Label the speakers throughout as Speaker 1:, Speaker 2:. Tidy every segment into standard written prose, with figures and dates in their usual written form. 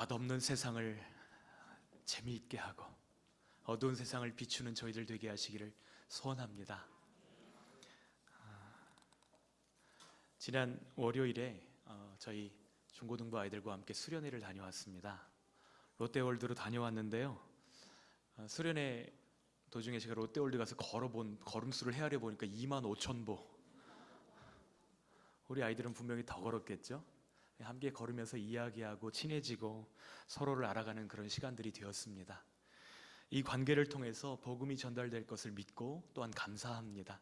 Speaker 1: 맛없는 세상을 재미있게 하고 어두운 세상을 비추는 저희들 되게 하시기를 소원합니다. 지난 월요일에 저희 중고등부 아이들과 함께 수련회를 다녀왔습니다. 롯데월드로 다녀왔는데요, 수련회 도중에 제가 롯데월드 가서 걸음수를 헤아려 보니까 25,000보. 우리 아이들은 분명히 더 걸었겠죠? 함께 걸으면서 이야기하고 친해지고 서로를 알아가는 그런 시간들이 되었습니다. 이 관계를 통해서 복음이 전달될 것을 믿고 또한 감사합니다.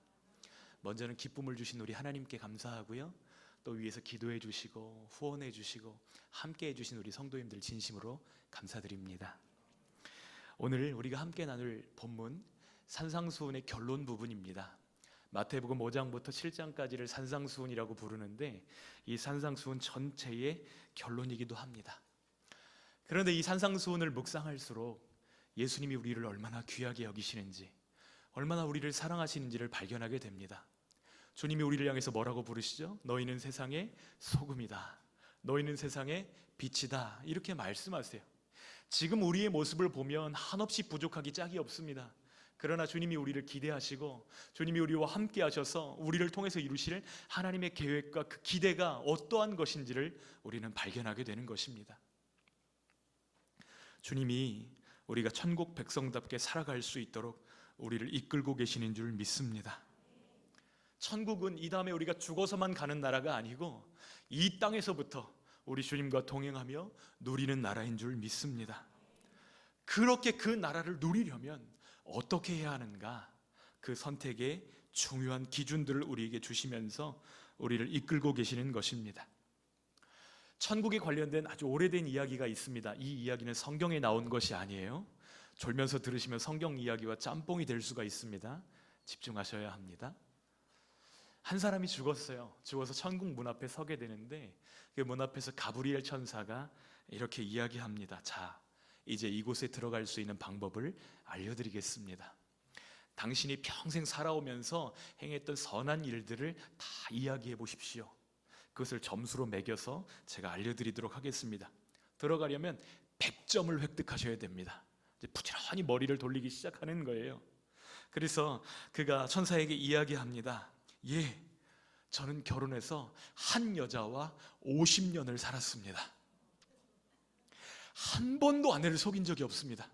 Speaker 1: 먼저는 기쁨을 주신 우리 하나님께 감사하고요, 또 위에서 기도해 주시고 후원해 주시고 함께 해주신 우리 성도님들 진심으로 감사드립니다. 오늘 우리가 함께 나눌 본문 산상수훈의 결론 부분입니다. 마태복음 5장부터 7장까지를 산상수훈이라고 부르는데 이 산상수훈 전체의 결론이기도 합니다. 그런데 이 산상수훈을 묵상할수록 예수님이 우리를 얼마나 귀하게 여기시는지, 얼마나 우리를 사랑하시는지를 발견하게 됩니다. 주님이 우리를 향해서 뭐라고 부르시죠? 너희는 세상의 소금이다, 너희는 세상의 빛이다, 이렇게 말씀하세요. 지금 우리의 모습을 보면 한없이 부족하기 짝이 없습니다. 그러나 주님이 우리를 기대하시고 주님이 우리와 함께 하셔서 우리를 통해서 이루실 하나님의 계획과 그 기대가 어떠한 것인지를 우리는 발견하게 되는 것입니다. 주님이 우리가 천국 백성답게 살아갈 수 있도록 우리를 이끌고 계시는 줄 믿습니다. 천국은 이 다음에 우리가 죽어서만 가는 나라가 아니고 이 땅에서부터 우리 주님과 동행하며 누리는 나라인 줄 믿습니다. 그렇게 그 나라를 누리려면 어떻게 해야 하는가? 그 선택의 중요한 기준들을 우리에게 주시면서 우리를 이끌고 계시는 것입니다. 천국에 관련된 아주 오래된 이야기가 있습니다. 이 이야기는 성경에 나온 것이 아니에요. 졸면서 들으시면 성경 이야기와 짬뽕이 될 수가 있습니다. 집중하셔야 합니다. 한 사람이 죽었어요. 죽어서 천국 문 앞에 서게 되는데 그 문 앞에서 가브리엘 천사가 이렇게 이야기합니다. 자, 이제 이곳에 들어갈 수 있는 방법을 알려드리겠습니다. 당신이 평생 살아오면서 행했던 선한 일들을 다 이야기해 보십시오. 그것을 점수로 매겨서 제가 알려드리도록 하겠습니다. 들어가려면 100점을 획득하셔야 됩니다. 이제 부지런히 머리를 돌리기 시작하는 거예요. 그래서 그가 천사에게 이야기합니다. 예, 저는 결혼해서 한 여자와 50년을 살았습니다. 한 번도 아내를 속인 적이 없습니다.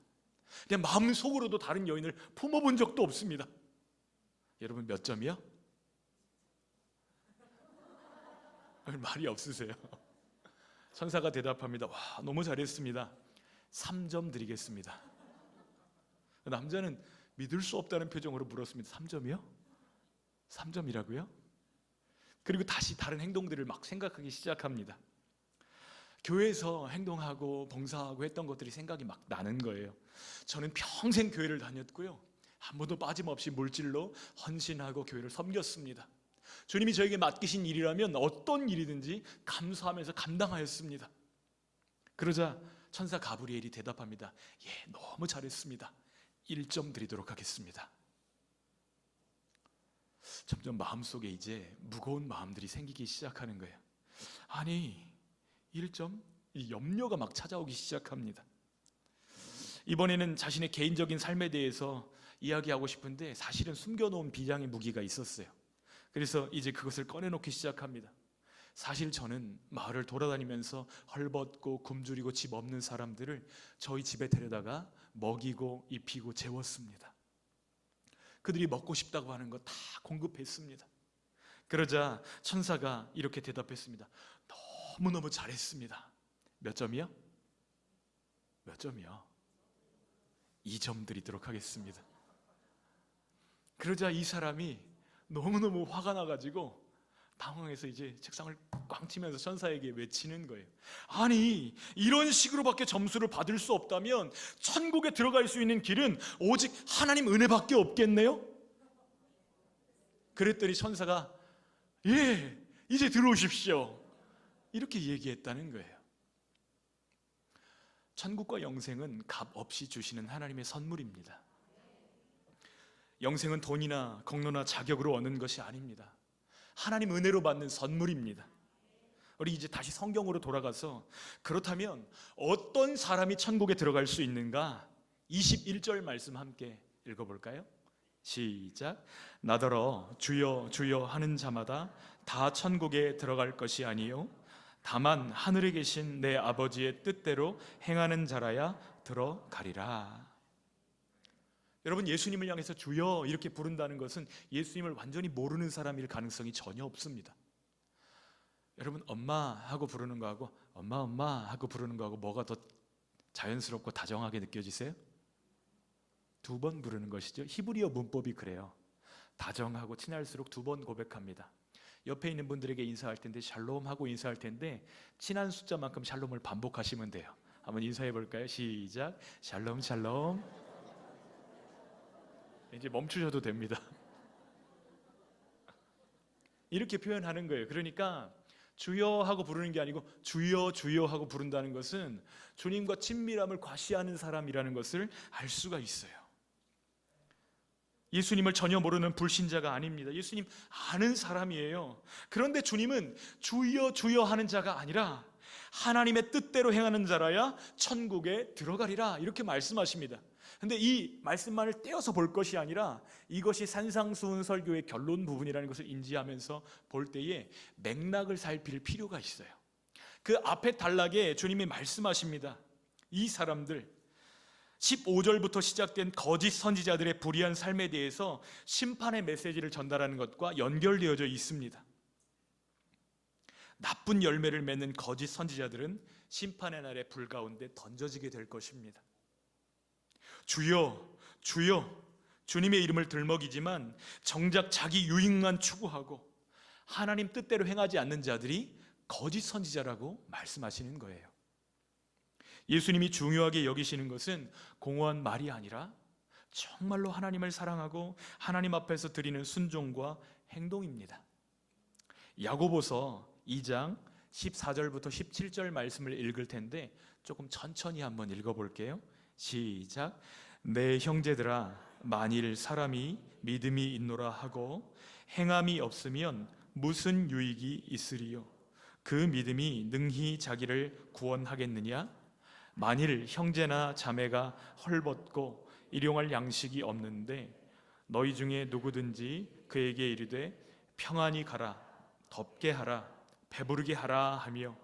Speaker 1: 그냥 마음속으로도 다른 여인을 품어본 적도 없습니다. 여러분 몇 점이요? 말이 없으세요? 천사가 대답합니다. 와, 너무 잘했습니다. 3점 드리겠습니다. 남자는 믿을 수 없다는 표정으로 물었습니다. 3점이요? 3점이라고요? 그리고 다시 다른 행동들을 막 생각하기 시작합니다. 교회에서 행동하고 봉사하고 했던 것들이 생각이 막 나는 거예요. 저는 평생 교회를 다녔고요, 한 번도 빠짐없이 물질로 헌신하고 교회를 섬겼습니다. 주님이 저에게 맡기신 일이라면 어떤 일이든지 감사하면서 감당하였습니다. 그러자 천사 가브리엘이 대답합니다. 예, 너무 잘했습니다. 1점 드리도록 하겠습니다. 점점 마음속에 이제 무거운 마음들이 생기기 시작하는 거예요. 아니, 1점? 이 염려가 막 찾아오기 시작합니다. 이번에는 자신의 개인적인 삶에 대해서 이야기하고 싶은데 사실은 숨겨놓은 비장의 무기가 있었어요. 그래서 이제 그것을 꺼내놓기 시작합니다. 사실 저는 마을을 돌아다니면서 헐벗고 굶주리고 집 없는 사람들을 저희 집에 데려다가 먹이고 입히고 재웠습니다. 그들이 먹고 싶다고 하는 거 다 공급했습니다. 그러자 천사가 이렇게 대답했습니다. 너무너무 잘했습니다. 몇 점이요? 몇 점이요? 2점 드리도록 하겠습니다. 그러자 이 사람이 너무너무 화가 나가지고 당황해서 이제 책상을 꽝 치면서 천사에게 외치는 거예요. 아니, 이런 식으로밖에 점수를 받을 수 없다면 천국에 들어갈 수 있는 길은 오직 하나님 은혜밖에 없겠네요? 그랬더니 천사가 예, 이제 들어오십시오, 이렇게 얘기했다는 거예요. 천국과 영생은 값 없이 주시는 하나님의 선물입니다. 영생은 돈이나 공로나 자격으로 얻는 것이 아닙니다. 하나님 은혜로 받는 선물입니다. 우리 이제 다시 성경으로 돌아가서 그렇다면 어떤 사람이 천국에 들어갈 수 있는가? 21절 말씀 함께 읽어볼까요? 시작. 나더러 주여 주여 하는 자마다 다 천국에 들어갈 것이 아니요 다만 하늘에 계신 내 아버지의 뜻대로 행하는 자라야 들어가리라. 여러분, 예수님을 향해서 주여 이렇게 부른다는 것은 예수님을 완전히 모르는 사람일 가능성이 전혀 없습니다. 여러분, 엄마 하고 부르는 거하고 엄마 엄마 하고 부르는 거하고 뭐가 더 자연스럽고 다정하게 느껴지세요? 두 번 부르는 것이죠. 히브리어 문법이 그래요. 다정하고 친할수록 두 번 고백합니다. 옆에 있는 분들에게 인사할 텐데 샬롬 하고 인사할 텐데 친한 숫자만큼 샬롬을 반복하시면 돼요. 한번 인사해 볼까요? 시작. 샬롬 샬롬. 이제 멈추셔도 됩니다. 이렇게 표현하는 거예요. 그러니까 주여 하고 부르는 게 아니고 주여 주여 하고 부른다는 것은 주님과 친밀함을 과시하는 사람이라는 것을 알 수가 있어요. 예수님을 전혀 모르는 불신자가 아닙니다. 예수님 아는 사람이에요. 그런데 주님은 주여 주여 하는 자가 아니라 하나님의 뜻대로 행하는 자라야 천국에 들어가리라 이렇게 말씀하십니다. 근데 이 말씀만을 떼어서 볼 것이 아니라 이것이 산상수훈 설교의 결론 부분이라는 것을 인지하면서 볼 때에 맥락을 살필 필요가 있어요. 그 앞에 단락에 주님이 말씀하십니다. 이 사람들 15절부터 시작된 거짓 선지자들의 불의한 삶에 대해서 심판의 메시지를 전달하는 것과 연결되어져 있습니다. 나쁜 열매를 맺는 거짓 선지자들은 심판의 날에 불 가운데 던져지게 될 것입니다. 주여 주여 주님의 이름을 들먹이지만 정작 자기 유익만 추구하고 하나님 뜻대로 행하지 않는 자들이 거짓 선지자라고 말씀하시는 거예요. 예수님이 중요하게 여기시는 것은 공허한 말이 아니라 정말로 하나님을 사랑하고 하나님 앞에서 드리는 순종과 행동입니다. 야고보서 2장 14절부터 17절 말씀을 읽을 텐데 조금 천천히 한번 읽어볼게요. 시작. 내 형제들아, 만일 사람이 믿음이 있노라 하고 행함이 없으면 무슨 유익이 있으리요? 그 믿음이 능히 자기를 구원하겠느냐? 만일 형제나 자매가 헐벗고 일용할 양식이 없는데 너희 중에 누구든지 그에게 이르되 평안히 가라, 덥게 하라, 배부르게 하라 하며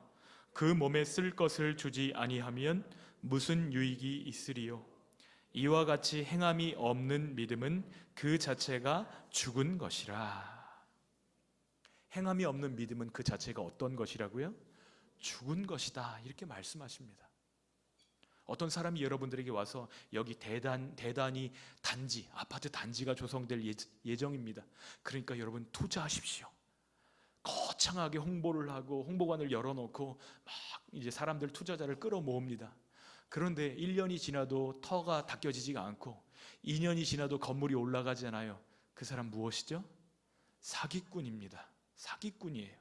Speaker 1: 그 몸에 쓸 것을 주지 아니하면 무슨 유익이 있으리요? 이와 같이 행함이 없는 믿음은 그 자체가 죽은 것이라. 행함이 없는 믿음은 그 자체가 어떤 것이라고요? 죽은 것이다 이렇게 말씀하십니다. 어떤 사람이 여러분들에게 와서 여기 대단히 단지, 아파트 단지가 조성될 예정입니다. 그러니까 여러분 투자하십시오. 거창하게 홍보를 하고 홍보관을 열어놓고 막 이제 사람들 투자자를 끌어모읍니다. 그런데 1년이 지나도 터가 닦여지지가 않고 2년이 지나도 건물이 올라가지 않아요. 그 사람 무엇이죠? 사기꾼입니다. 사기꾼이에요.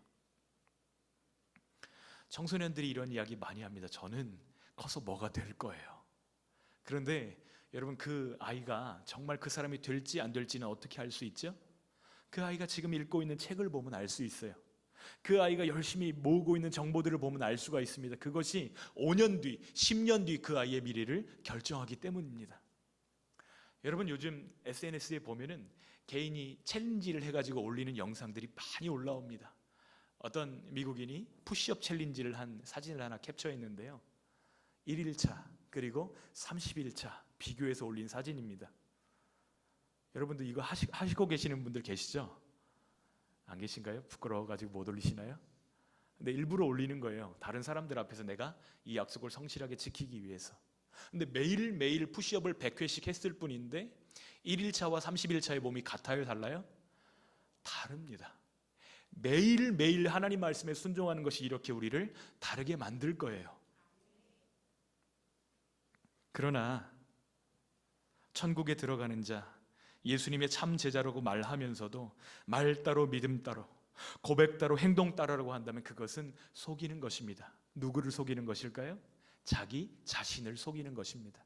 Speaker 1: 청소년들이 이런 이야기 많이 합니다. 저는 커서 뭐가 될 거예요. 그런데 여러분, 그 아이가 정말 그 사람이 될지 안 될지는 어떻게 알 수 있죠? 그 아이가 지금 읽고 있는 책을 보면 알 수 있어요. 그 아이가 열심히 모으고 있는 정보들을 보면 알 수가 있습니다. 그것이 5년 뒤, 10년 뒤 그 아이의 미래를 결정하기 때문입니다. 여러분, 요즘 SNS에 보면은 개인이 챌린지를 해가지고 올리는 영상들이 많이 올라옵니다. 어떤 미국인이 푸시업 챌린지를 한 사진을 하나 캡처했는데요. 1일차 그리고 30일차 비교해서 올린 사진입니다. 여러분들 이거 하시고 계시는 분들 계시죠? 안 계신가요? 부끄러워가지고 못 올리시나요? 근데 일부러 올리는 거예요. 다른 사람들 앞에서 내가 이 약속을 성실하게 지키기 위해서. 근데 매일매일 푸시업을 100회씩 했을 뿐인데 1일차와 30일차의 몸이 같아요? 달라요? 다릅니다. 매일매일 하나님 말씀에 순종하는 것이 이렇게 우리를 다르게 만들 거예요. 그러나 천국에 들어가는 자, 예수님의 참 제자라고 말하면서도 말 따로 믿음 따로 고백 따로 행동 따로라고 한다면 그것은 속이는 것입니다. 누구를 속이는 것일까요? 자기 자신을 속이는 것입니다.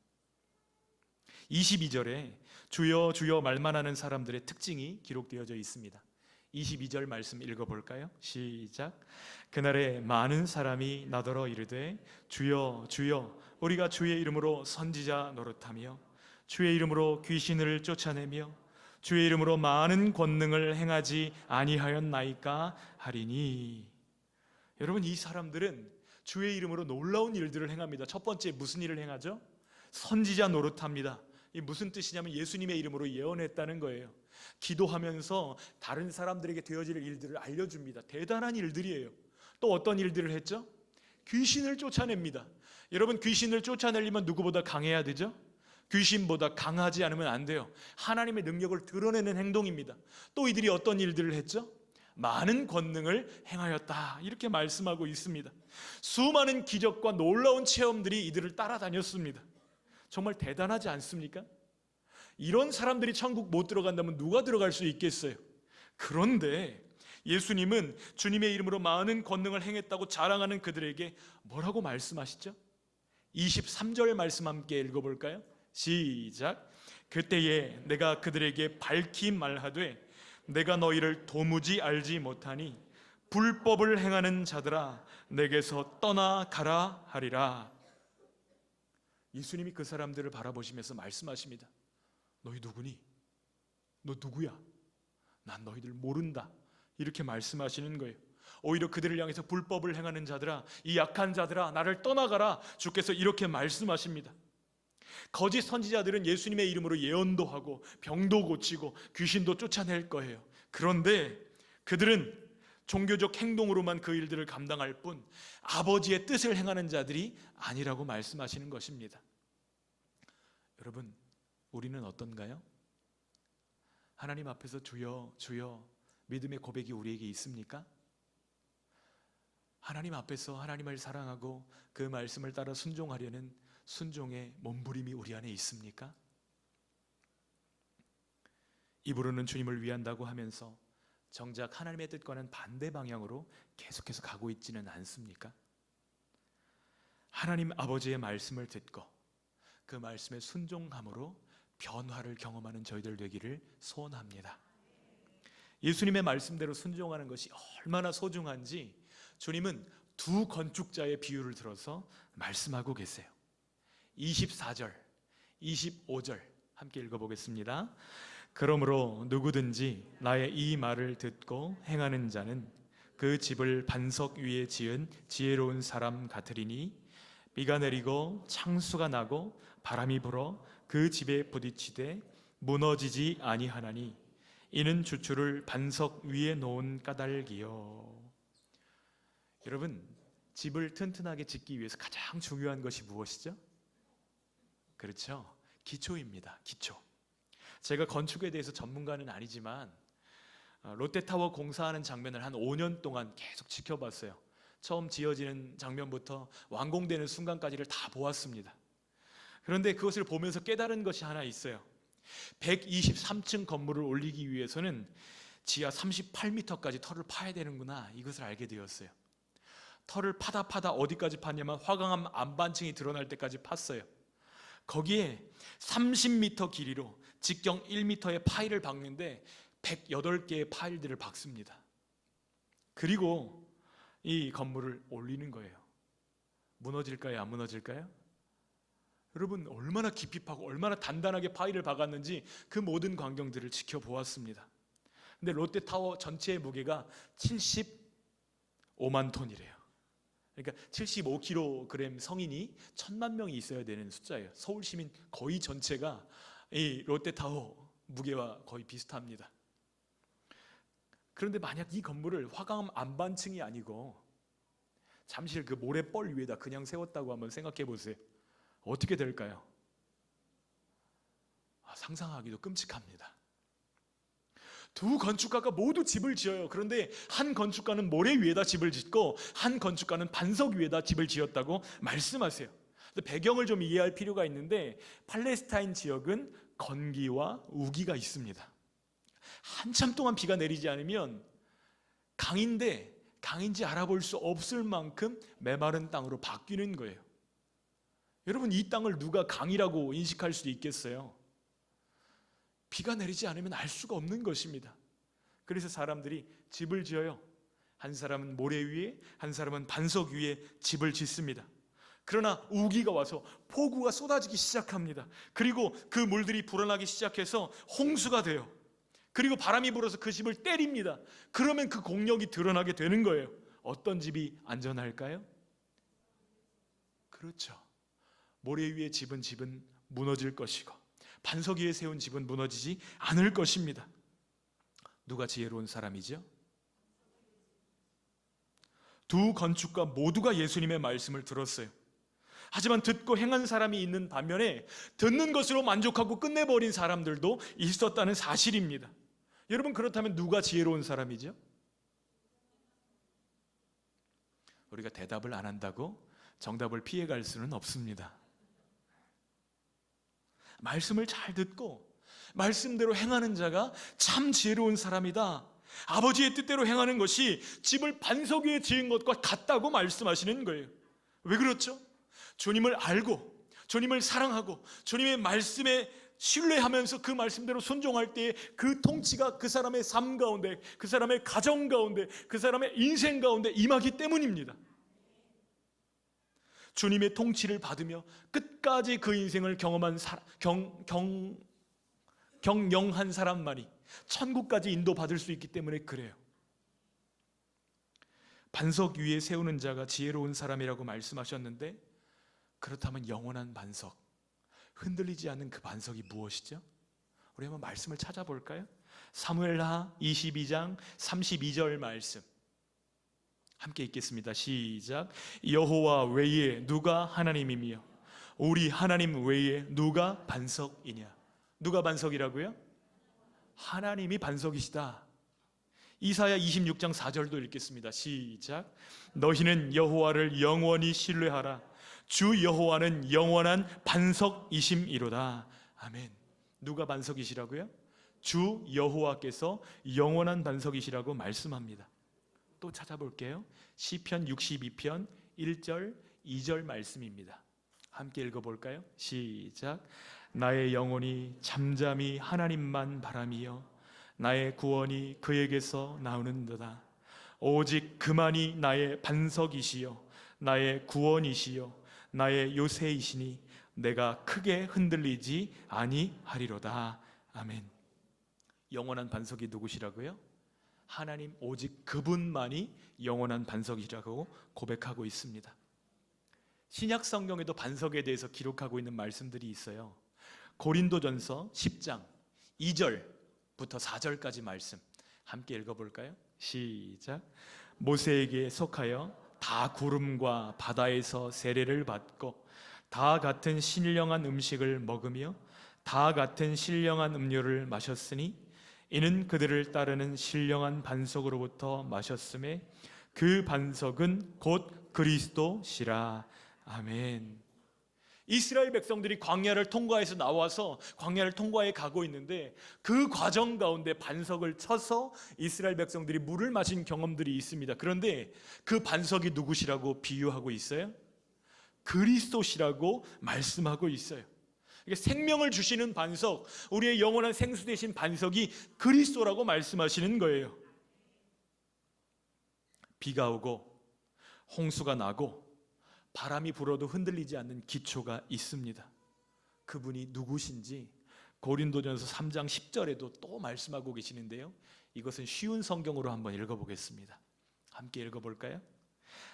Speaker 1: 22절에 주여 주여 말만 하는 사람들의 특징이 기록되어져 있습니다. 22절 말씀 읽어볼까요? 시작. 그날에 많은 사람이 나더러 이르되 주여 주여 우리가 주의 이름으로 선지자 노릇하며 주의 이름으로 귀신을 쫓아내며 주의 이름으로 많은 권능을 행하지 아니하였나이까 하리니. 여러분, 이 사람들은 주의 이름으로 놀라운 일들을 행합니다. 첫 번째, 무슨 일을 행하죠? 선지자 노릇합니다. 이 무슨 뜻이냐면 예수님의 이름으로 예언했다는 거예요. 기도하면서 다른 사람들에게 되어질 일들을 알려줍니다. 대단한 일들이에요. 또 어떤 일들을 했죠? 귀신을 쫓아냅니다. 여러분, 귀신을 쫓아내려면 누구보다 강해야 되죠? 귀신보다 강하지 않으면 안 돼요. 하나님의 능력을 드러내는 행동입니다. 또 이들이 어떤 일들을 했죠? 많은 권능을 행하였다, 이렇게 말씀하고 있습니다. 수많은 기적과 놀라운 체험들이 이들을 따라다녔습니다. 정말 대단하지 않습니까? 이런 사람들이 천국 못 들어간다면 누가 들어갈 수 있겠어요? 그런데 예수님은 주님의 이름으로 많은 권능을 행했다고 자랑하는 그들에게 뭐라고 말씀하시죠? 23절 말씀 함께 읽어볼까요? 시작. 그때에 내가 그들에게 밝히 말하되 내가 너희를 도무지 알지 못하니 불법을 행하는 자들아 내게서 떠나가라 하리라. 예수님이 그 사람들을 바라보시면서 말씀하십니다. 너희 누구니? 너 누구야? 난 너희들 모른다, 이렇게 말씀하시는 거예요. 오히려 그들을 향해서 불법을 행하는 자들아, 이 약한 자들아 나를 떠나가라, 주께서 이렇게 말씀하십니다. 거짓 선지자들은 예수님의 이름으로 예언도 하고 병도 고치고 귀신도 쫓아낼 거예요. 그런데 그들은 종교적 행동으로만 그 일들을 감당할 뿐 아버지의 뜻을 행하는 자들이 아니라고 말씀하시는 것입니다. 여러분, 우리는 어떤가요? 하나님 앞에서 주여 주여 믿음의 고백이 우리에게 있습니까? 하나님 앞에서 하나님을 사랑하고 그 말씀을 따라 순종하려는 순종의 몸부림이 우리 안에 있습니까? 입으로는 주님을 위한다고 하면서 정작 하나님의 뜻과는 반대 방향으로 계속해서 가고 있지는 않습니까? 하나님 아버지의 말씀을 듣고 그 말씀에 순종함으로 변화를 경험하는 저희들 되기를 소원합니다. 예수님의 말씀대로 순종하는 것이 얼마나 소중한지 주님은 두 건축자의 비유를 들어서 말씀하고 계세요. 24절, 25절 함께 읽어보겠습니다. 그러므로 누구든지 나의 이 말을 듣고 행하는 자는 그 집을 반석 위에 지은 지혜로운 사람 같으리니 비가 내리고 창수가 나고 바람이 불어 그 집에 부딪히되 무너지지 아니하나니 이는 주추를 반석 위에 놓은 까닭이요. 여러분, 집을 튼튼하게 짓기 위해서 가장 중요한 것이 무엇이죠? 그렇죠, 기초입니다. 기초. 제가 건축에 대해서 전문가는 아니지만 롯데타워 공사하는 장면을 한 5년 동안 계속 지켜봤어요. 처음 지어지는 장면부터 완공되는 순간까지를 다 보았습니다. 그런데 그것을 보면서 깨달은 것이 하나 있어요. 123층 건물을 올리기 위해서는 지하 38m까지 터를 파야 되는구나, 이것을 알게 되었어요. 터를 파다 어디까지 팠냐면 화강암 안반층이 드러날 때까지 팠어요. 거기에 30m 길이로 직경 1m의 파일을 박는데 108개의 파일들을 박습니다. 그리고 이 건물을 올리는 거예요. 무너질까요? 안 무너질까요? 여러분, 얼마나 깊이 파고 얼마나 단단하게 파일을 박았는지 그 모든 광경들을 지켜보았습니다. 근데 롯데타워 전체의 무게가 75만 톤이래요. 그러니까 75kg 성인이 1000만 명이 있어야 되는 숫자예요. 서울 시민 거의 전체가 이 롯데타워 무게와 거의 비슷합니다. 그런데 만약 이 건물을 화강암 안반층이 아니고 잠실 그 모래뻘 위에다 그냥 세웠다고 한번 생각해 보세요. 어떻게 될까요? 상상하기도 끔찍합니다. 두 건축가가 모두 집을 지어요. 그런데 한 건축가는 모래 위에다 집을 짓고 한 건축가는 반석 위에다 집을 지었다고 말씀하세요. 배경을 좀 이해할 필요가 있는데 팔레스타인 지역은 건기와 우기가 있습니다. 한참 동안 비가 내리지 않으면 강인데 강인지 알아볼 수 없을 만큼 메마른 땅으로 바뀌는 거예요. 여러분, 이 땅을 누가 강이라고 인식할 수 있겠어요? 비가 내리지 않으면 알 수가 없는 것입니다. 그래서 사람들이 집을 지어요. 한 사람은 모래 위에, 한 사람은 반석 위에 집을 짓습니다. 그러나 우기가 와서 폭우가 쏟아지기 시작합니다. 그리고 그 물들이 불어나기 시작해서 홍수가 돼요. 그리고 바람이 불어서 그 집을 때립니다. 그러면 그 공력이 드러나게 되는 거예요. 어떤 집이 안전할까요? 그렇죠. 모래 위에 집은 무너질 것이고 반석 위에 세운 집은 무너지지 않을 것입니다. 누가 지혜로운 사람이죠? 두 건축가 모두가 예수님의 말씀을 들었어요. 하지만 듣고 행한 사람이 있는 반면에 듣는 것으로 만족하고 끝내버린 사람들도 있었다는 사실입니다. 여러분, 그렇다면 누가 지혜로운 사람이죠? 우리가 대답을 안 한다고 정답을 피해갈 수는 없습니다. 말씀을 잘 듣고 말씀대로 행하는 자가 참 지혜로운 사람이다. 아버지의 뜻대로 행하는 것이 집을 반석 위에 지은 것과 같다고 말씀하시는 거예요. 왜 그렇죠? 주님을 알고 주님을 사랑하고 주님의 말씀에 신뢰하면서 그 말씀대로 순종할 때에 그 통치가 그 사람의 삶 가운데, 그 사람의 가정 가운데, 그 사람의 인생 가운데 임하기 때문입니다. 주님의 통치를 받으며 끝까지 그 인생을 경험한 경영한 사람만이 천국까지 인도받을 수 있기 때문에 그래요. 반석 위에 세우는 자가 지혜로운 사람이라고 말씀하셨는데, 그렇다면 영원한 반석, 흔들리지 않는 그 반석이 무엇이죠? 우리 한번 말씀을 찾아볼까요? 사무엘하 22장 32절 말씀 함께 읽겠습니다. 시작. 여호와 외에 누가 하나님이며 우리 하나님 외에 누가 반석이냐? 누가 반석이라고요? 하나님이 반석이시다. 이사야 26장 4절도 읽겠습니다. 시작. 너희는 여호와를 영원히 신뢰하라. 주 여호와는 영원한 반석이심이로다. 아멘. 누가 반석이시라고요? 주 여호와께서 영원한 반석이시라고 말씀합니다. 또 찾아볼게요. 시편 62편 1절 2절 말씀입니다. 함께 읽어볼까요? 시작. 나의 영혼이 잠잠히 하나님만 바라미요 나의 구원이 그에게서 나오는도다. 오직 그만이 나의 반석이시요 나의 구원이시요 나의 요새이시니 내가 크게 흔들리지 아니하리로다. 아멘. 영원한 반석이 누구시라고요? 하나님, 오직 그분만이 영원한 반석이라고 고백하고 있습니다. 신약 성경에도 반석에 대해서 기록하고 있는 말씀들이 있어요. 고린도전서 10장 2절부터 4절까지 말씀 함께 읽어볼까요? 시작. 모세에게 속하여 다 구름과 바다에서 세례를 받고 다 같은 신령한 음식을 먹으며 다 같은 신령한 음료를 마셨으니 이는 그들을 따르는 신령한 반석으로부터 마셨음에 그 반석은 곧 그리스도시라. 아멘. 이스라엘 백성들이 광야를 통과해서 나와서 광야를 통과해 가고 있는데 그 과정 가운데 반석을 쳐서 이스라엘 백성들이 물을 마신 경험들이 있습니다. 그런데 그 반석이 누구시라고 비유하고 있어요? 그리스도시라고 말씀하고 있어요. 생명을 주시는 반석, 우리의 영원한 생수 되신 반석이 그리스도라고 말씀하시는 거예요. 비가 오고 홍수가 나고 바람이 불어도 흔들리지 않는 기초가 있습니다. 그분이 누구신지 고린도전서 3장 10절에도 또 말씀하고 계시는데요, 이것은 쉬운 성경으로 한번 읽어보겠습니다. 함께 읽어볼까요?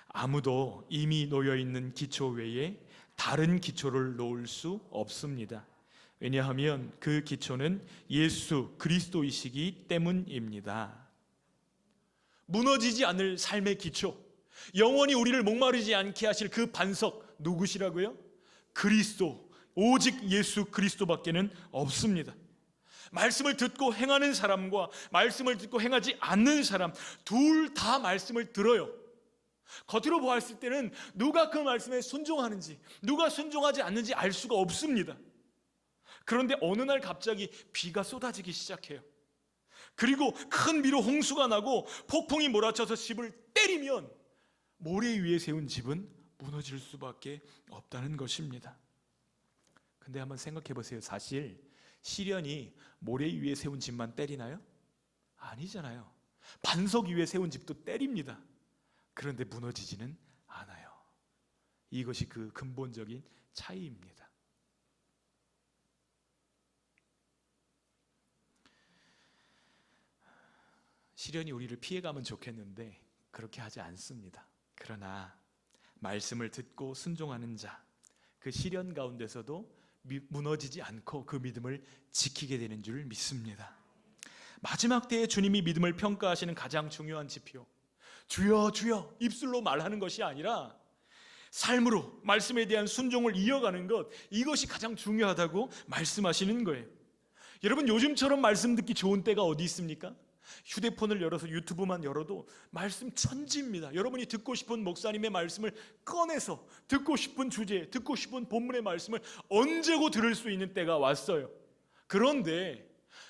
Speaker 1: 아무도 이미 놓여있는 기초 외에 다른 기초를 놓을 수 없습니다. 왜냐하면 그 기초는 예수 그리스도이시기 때문입니다. 무너지지 않을 삶의 기초, 영원히 우리를 목마르지 않게 하실 그 반석 누구시라고요? 그리스도, 오직 예수 그리스도밖에는 없습니다. 말씀을 듣고 행하는 사람과 말씀을 듣고 행하지 않는 사람 둘 다 말씀을 들어요. 겉으로 보았을 때는 누가 그 말씀에 순종하는지 누가 순종하지 않는지 알 수가 없습니다. 그런데 어느 날 갑자기 비가 쏟아지기 시작해요. 그리고 큰 비로 홍수가 나고 폭풍이 몰아쳐서 집을 때리면 모래 위에 세운 집은 무너질 수밖에 없다는 것입니다. 근데 한번 생각해 보세요. 사실 시련이 모래 위에 세운 집만 때리나요? 아니잖아요. 반석 위에 세운 집도 때립니다. 그런데 무너지지는 않아요. 이것이 그 근본적인 차이입니다. 시련이 우리를 피해가면 좋겠는데 그렇게 하지 않습니다. 그러나 말씀을 듣고 순종하는 자, 그 시련 가운데서도 무너지지 않고 그 믿음을 지키게 되는 줄 믿습니다. 마지막 때에 주님이 믿음을 평가하시는 가장 중요한 지표, 주여 주여 입술로 말하는 것이 아니라 삶으로 말씀에 대한 순종을 이어가는 것, 이것이 가장 중요하다고 말씀하시는 거예요. 여러분, 요즘처럼 말씀 듣기 좋은 때가 어디 있습니까? 휴대폰을 열어서 유튜브만 열어도 말씀 천지입니다. 여러분이 듣고 싶은 목사님의 말씀을 꺼내서 듣고 싶은 주제, 듣고 싶은 본문의 말씀을 언제고 들을 수 있는 때가 왔어요. 그런데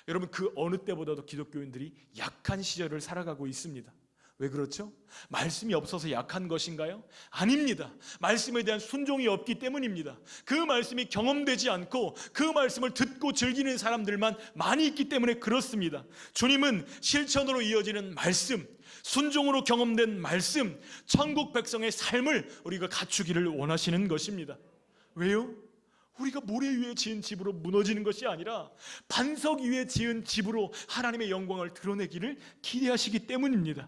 Speaker 1: 여러분, 그 어느 때보다도 기독교인들이 약한 시절을 살아가고 있습니다. 왜 그렇죠? 말씀이 없어서 약한 것인가요? 아닙니다. 말씀에 대한 순종이 없기 때문입니다. 그 말씀이 경험되지 않고 그 말씀을 듣고 즐기는 사람들만 많이 있기 때문에 그렇습니다. 주님은 실천으로 이어지는 말씀, 순종으로 경험된 말씀, 천국 백성의 삶을 우리가 갖추기를 원하시는 것입니다. 왜요? 우리가 모래 위에 지은 집으로 무너지는 것이 아니라 반석 위에 지은 집으로 하나님의 영광을 드러내기를 기대하시기 때문입니다.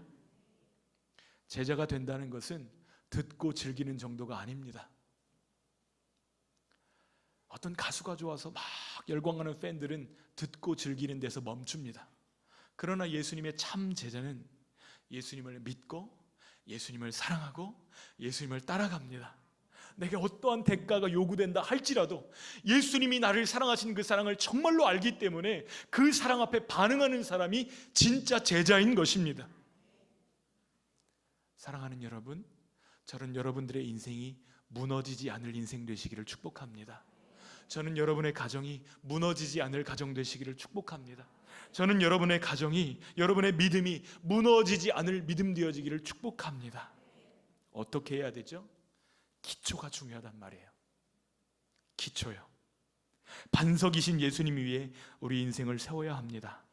Speaker 1: 제자가 된다는 것은 듣고 즐기는 정도가 아닙니다. 어떤 가수가 좋아서 막 열광하는 팬들은 듣고 즐기는 데서 멈춥니다. 그러나 예수님의 참 제자는 예수님을 믿고 예수님을 사랑하고 예수님을 따라갑니다. 내게 어떠한 대가가 요구된다 할지라도 예수님이 나를 사랑하신 그 사랑을 정말로 알기 때문에 그 사랑 앞에 반응하는 사람이 진짜 제자인 것입니다. 사랑하는 여러분, 저는 여러분들의 인생이 무너지지 않을 인생 되시기를 축복합니다. 저는 여러분의 가정이 무너지지 않을 가정 되시기를 축복합니다. 저는 여러분의 가정이, 여러분의 믿음이 무너지지 않을 믿음 되어지기를 축복합니다. 어떻게 해야 되죠? 기초가 중요하단 말이에요. 기초요. 반석이신 예수님 위에 우리 인생을 세워야 합니다.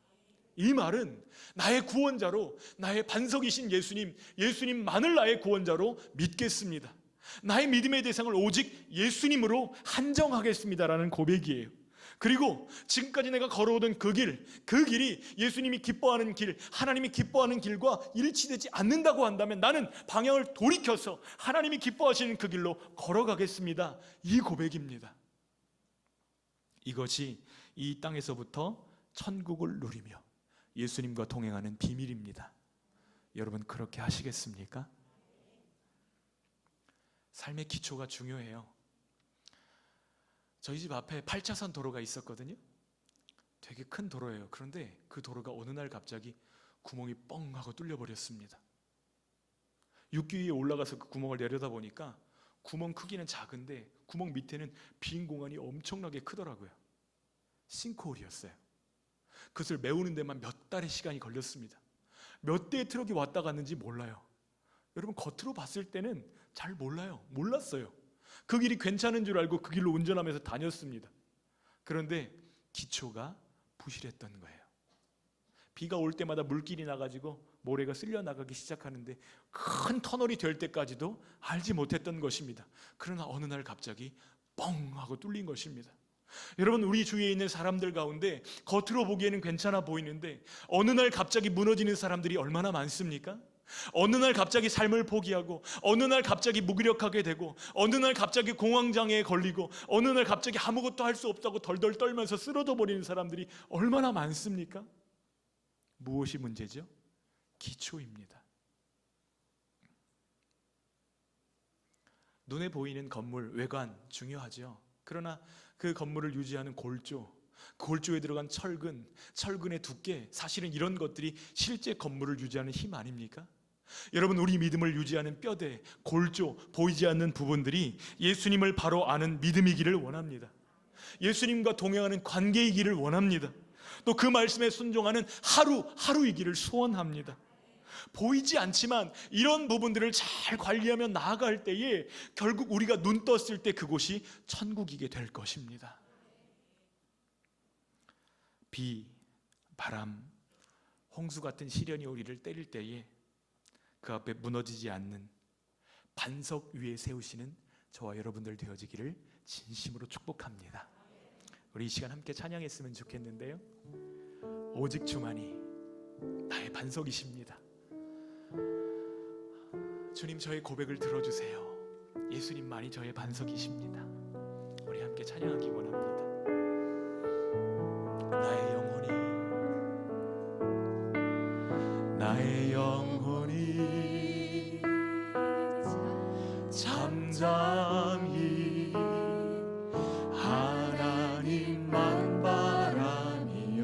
Speaker 1: 이 말은 나의 구원자로, 나의 반석이신 예수님, 예수님만을 나의 구원자로 믿겠습니다. 나의 믿음의 대상을 오직 예수님으로 한정하겠습니다라는 고백이에요. 그리고 지금까지 내가 걸어오던 그 길이 예수님이 기뻐하는 길, 하나님이 기뻐하는 길과 일치되지 않는다고 한다면 나는 방향을 돌이켜서 하나님이 기뻐하시는 그 길로 걸어가겠습니다. 이 고백입니다. 이것이 이 땅에서부터 천국을 누리며 예수님과 동행하는 비밀입니다. 여러분, 그렇게 하시겠습니까? 삶의 기초가 중요해요. 저희 집 앞에 8차선 도로가 있었거든요. 되게 큰 도로예요. 그런데 그 도로가 어느 날 갑자기 구멍이 뻥 하고 뚫려버렸습니다. 육기 위에 올라가서 그 구멍을 내려다보니까 구멍 크기는 작은데 구멍 밑에는 빈 공간이 엄청나게 크더라고요. 싱크홀이었어요. 그것을 메우는 데만 몇 달의 시간이 걸렸습니다. 몇 대의 트럭이 왔다 갔는지 몰라요. 여러분, 겉으로 봤을 때는 잘 몰랐어요. 그 길이 괜찮은 줄 알고 그 길로 운전하면서 다녔습니다. 그런데 기초가 부실했던 거예요. 비가 올 때마다 물길이 나가지고 모래가 쓸려 나가기 시작하는데 큰 터널이 될 때까지도 알지 못했던 것입니다. 그러나 어느 날 갑자기 뻥 하고 뚫린 것입니다. 여러분, 우리 주위에 있는 사람들 가운데 겉으로 보기에는 괜찮아 보이는데 어느 날 갑자기 무너지는 사람들이 얼마나 많습니까? 어느 날 갑자기 삶을 포기하고, 어느 날 갑자기 무기력하게 되고, 어느 날 갑자기 공황장애에 걸리고, 어느 날 갑자기 아무것도 할 수 없다고 덜덜 떨면서 쓰러져 버리는 사람들이 얼마나 많습니까? 무엇이 문제죠? 기초입니다. 눈에 보이는 건물, 외관 중요하죠. 그러나 그 건물을 유지하는 골조, 골조에 들어간 철근의 두께, 사실은 이런 것들이 실제 건물을 유지하는 힘 아닙니까? 여러분, 우리 믿음을 유지하는 뼈대, 골조, 보이지 않는 부분들이 예수님을 바로 아는 믿음이기를 원합니다. 예수님과 동행하는 관계이기를 원합니다. 또 그 말씀에 순종하는 하루이기를 소원합니다. 보이지 않지만 이런 부분들을 잘 관리하며 나아갈 때에 결국 우리가 눈 떴을 때 그곳이 천국이게 될 것입니다. 비, 바람, 홍수 같은 시련이 우리를 때릴 때에 그 앞에 무너지지 않는 반석 위에 세우시는 저와 여러분들 되어지기를 진심으로 축복합니다. 우리 이 시간 함께 찬양했으면 좋겠는데요. 오직 주만이 나의 반석이십니다. 주님, 저의 고백을 들어주세요. 예수님만이 저의 반석이십니다. 우리 함께 찬양하기 원합니다. 나의 영혼이 잠잠히 하나님만 바라며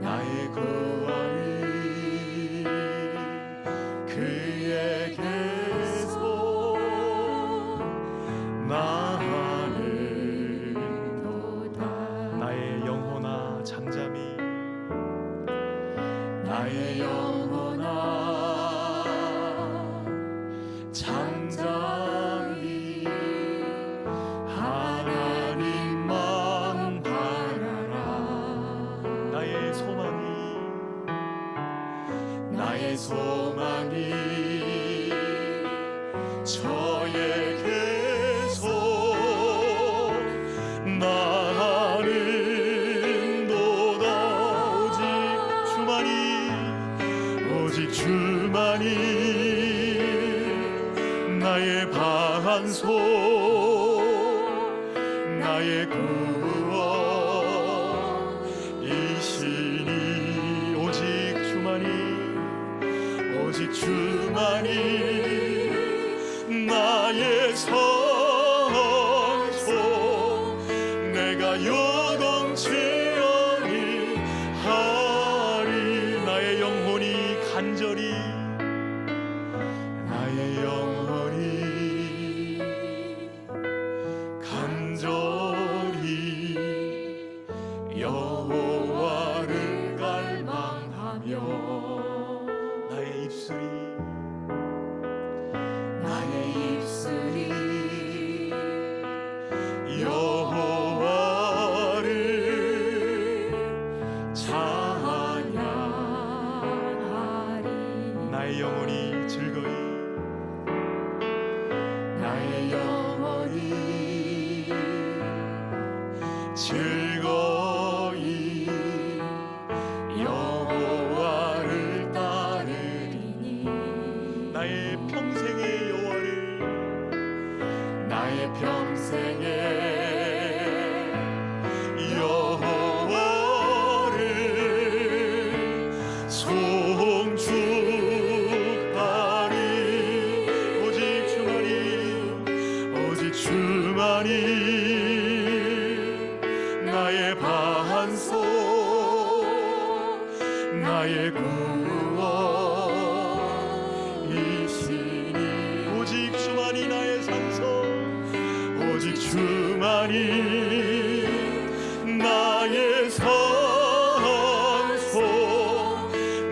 Speaker 1: 나의 구원이 그에게서 나는도다. 나의 영혼아 잠잠히 나의 영혼아 잠잠히 하나님만 바라라. 나의 소망이 저에게서 나는도다. 오직 주만이 나의 반석 나의 구원이시니 오직 주만이 나의 산소 내가 요동치 아니하리. 나의 영혼이 간절히 여호와를 갈망하며 나의 입술이 여호와를 찬양하리. 나의 영혼이 즐거이 여호와를 따르리니 나의 평생의 여호와를 송축하리. 오직 주만이 나의 반석 나의 구원이시니 오직 주만이 나의 산성 오직 주만이 나의 산소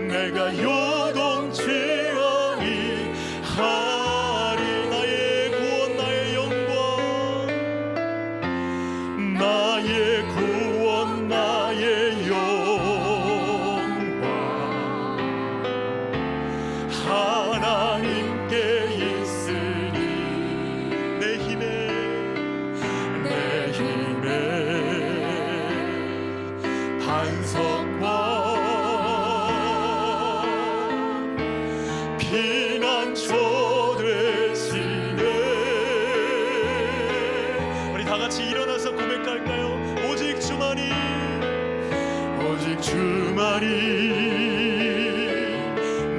Speaker 1: 내가 요동치 아니하리. 나의 구원 나의 영광 나의 구원 나의 영광 하나님께 있으니 내 힘의 반석과 피난처 되시네. 우리 다 같이 일어나서 고백할까요? 오직 주만이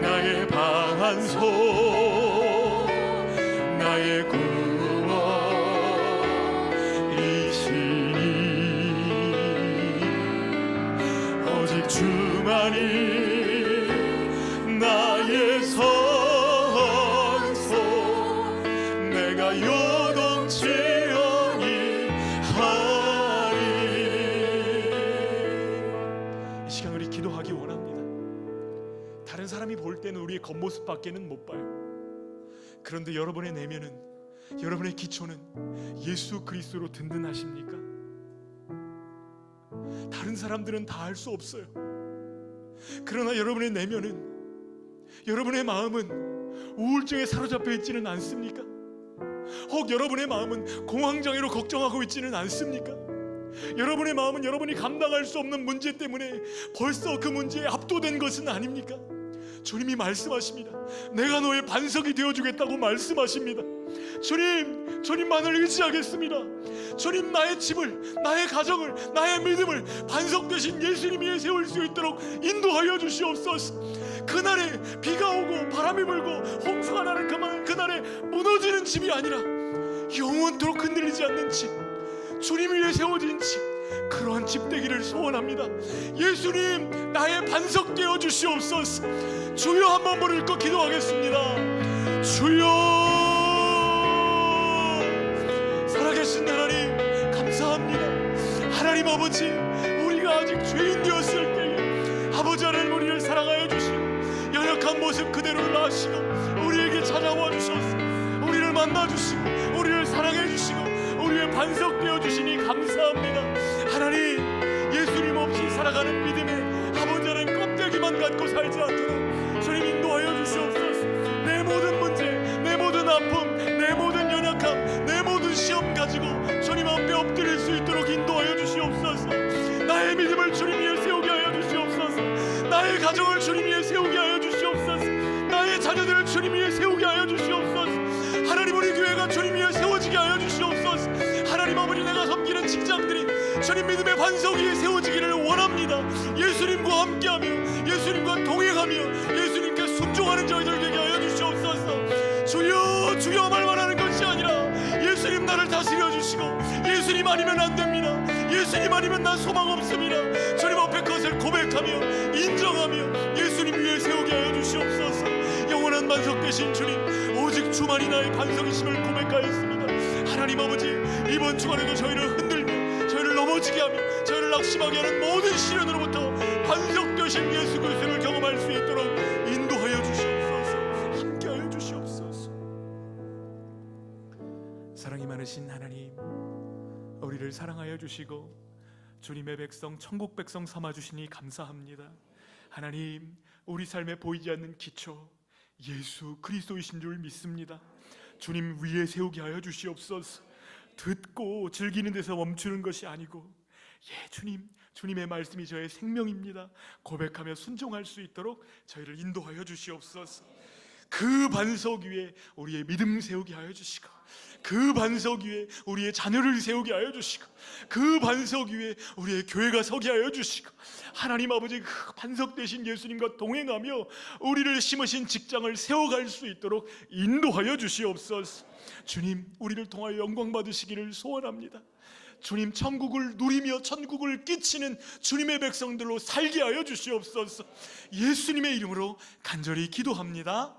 Speaker 1: 나의 반석 나의 구원이시니 오직 주만이 나의 산소 내가 요동치 아니하리. 이 시간 우리 기도하기 원합니다. 다른 사람이 볼 때는 우리의 겉모습밖에는 못 봐요. 그런데 여러분의 내면은 여러분의 기초는 예수 그리스도로 든든하십니까? 다른 사람들은 다 알 수 없어요. 그러나 여러분의 내면은, 여러분의 마음은 우울증에 사로잡혀 있지는 않습니까? 혹 여러분의 마음은 공황장애로 걱정하고 있지는 않습니까? 여러분의 마음은 여러분이 감당할 수 없는 문제 때문에 벌써 그 문제에 압도된 것은 아닙니까? 주님이 말씀하십니다. 내가 너의 반석이 되어주겠다고 말씀하십니다. 주님만을 의지하겠습니다. 주님, 나의 집을, 나의 가정을, 나의 믿음을 반석 되신 예수님 위에 세울 수 있도록 인도하여 주시옵소서. 그날에 비가 오고 바람이 불고 홍수가 나는 그날에 무너지는 집이 아니라 영원토록 흔들리지 않는 집, 주님 위에 세워진 집, 그러한 집 되기를 소원합니다. 예수님, 나의 반석 되어 주시옵소서. 주여, 한번 부르고 기도하겠습니다. 주여, 살아계신 하나님 감사합니다. 하나님 아버지, 우리가 아직 죄인 되었을 때에 아버지 하나님 우리를 사랑하여 주시고 연약한 모습 그대로 낳으시고 우리에게 찾아와 주셔서 우리를 만나 주시고 우리를 사랑해 주시고 우리의 반석 되어 주시니 감사합니다. 하나님, 예수님 없이 살아가는 믿음에 아버지 하나님 껍데기만 갖고 살지 않도록 주님 인도하여 주시옵소서. 내 모든 문제, 내 모든 아픔, 내 모든 연약함, 내 모든 시험 가지고 주님 앞에 엎드릴 수 있도록 인도하여 주시옵소서. 나의 믿음을 주님 위에 세우게 하여 주시옵소서. 나의 가정을 주님 위에 세우게 하여 주시옵소서. 나의 자녀들을 주님 위에 세우게 하여 주시옵소서. 하나님, 우리 교회가 주님 위에 세워지게 하여 주시옵소서. 하나님 아버지, 내가 섬기는 직장들이 주님 믿음의 반석 위에 세워지기를 원합니다. 예수님과 함께하며 예수님과 동행하며 예수님께 순종하는 저희들 되게 하여 주시옵소서. 주여, 주여 말만 하는 것이 아니라 예수님 나를 다스려 주시고, 예수님 아니면 안 됩니다, 예수님 아니면 난 소망 없습니다, 주님 앞에 그것을 고백하며 인정하며 예수님 위에 세우게 하여 주시옵소서. 영원한 반석 되신 주님, 오직 주만이 나의 반석이심을 고백하였습니다. 하나님 아버지, 이번 주간에도 저희를 흔들며 저희를 넘어지게 하며 저희를 낙심하게 하는 모든 시련으로부터 반석 되신 예수 그리스도를 경험할 수 있도록 인도하여 주시옵소서. 함께하여 주시옵소서. 사랑이 많으신 하나님, 우리를 사랑하여 주시고 주님의 백성, 천국 백성 삼아주시니 감사합니다. 하나님, 우리 삶에 보이지 않는 기초 예수 그리스도이신 줄 믿습니다. 주님 위에 세우게 하여 주시옵소서. 듣고 즐기는 데서 멈추는 것이 아니고, 주님, 주님의 말씀이 저의 생명입니다 고백하며 순종할 수 있도록 저희를 인도하여 주시옵소서. 그 반석 위에 우리의 믿음 세우게 하여 주시고, 그 반석 위에 우리의 자녀를 세우게 하여 주시고, 그 반석 위에 우리의 교회가 서게 하여 주시고, 하나님 아버지, 그 반석 되신 예수님과 동행하며 우리를 심으신 직장을 세워갈 수 있도록 인도하여 주시옵소서. 주님, 우리를 통하여 영광 받으시기를 소원합니다. 주님, 천국을 누리며 천국을 끼치는 주님의 백성들로 살게 하여 주시옵소서. 예수님의 이름으로 간절히 기도합니다.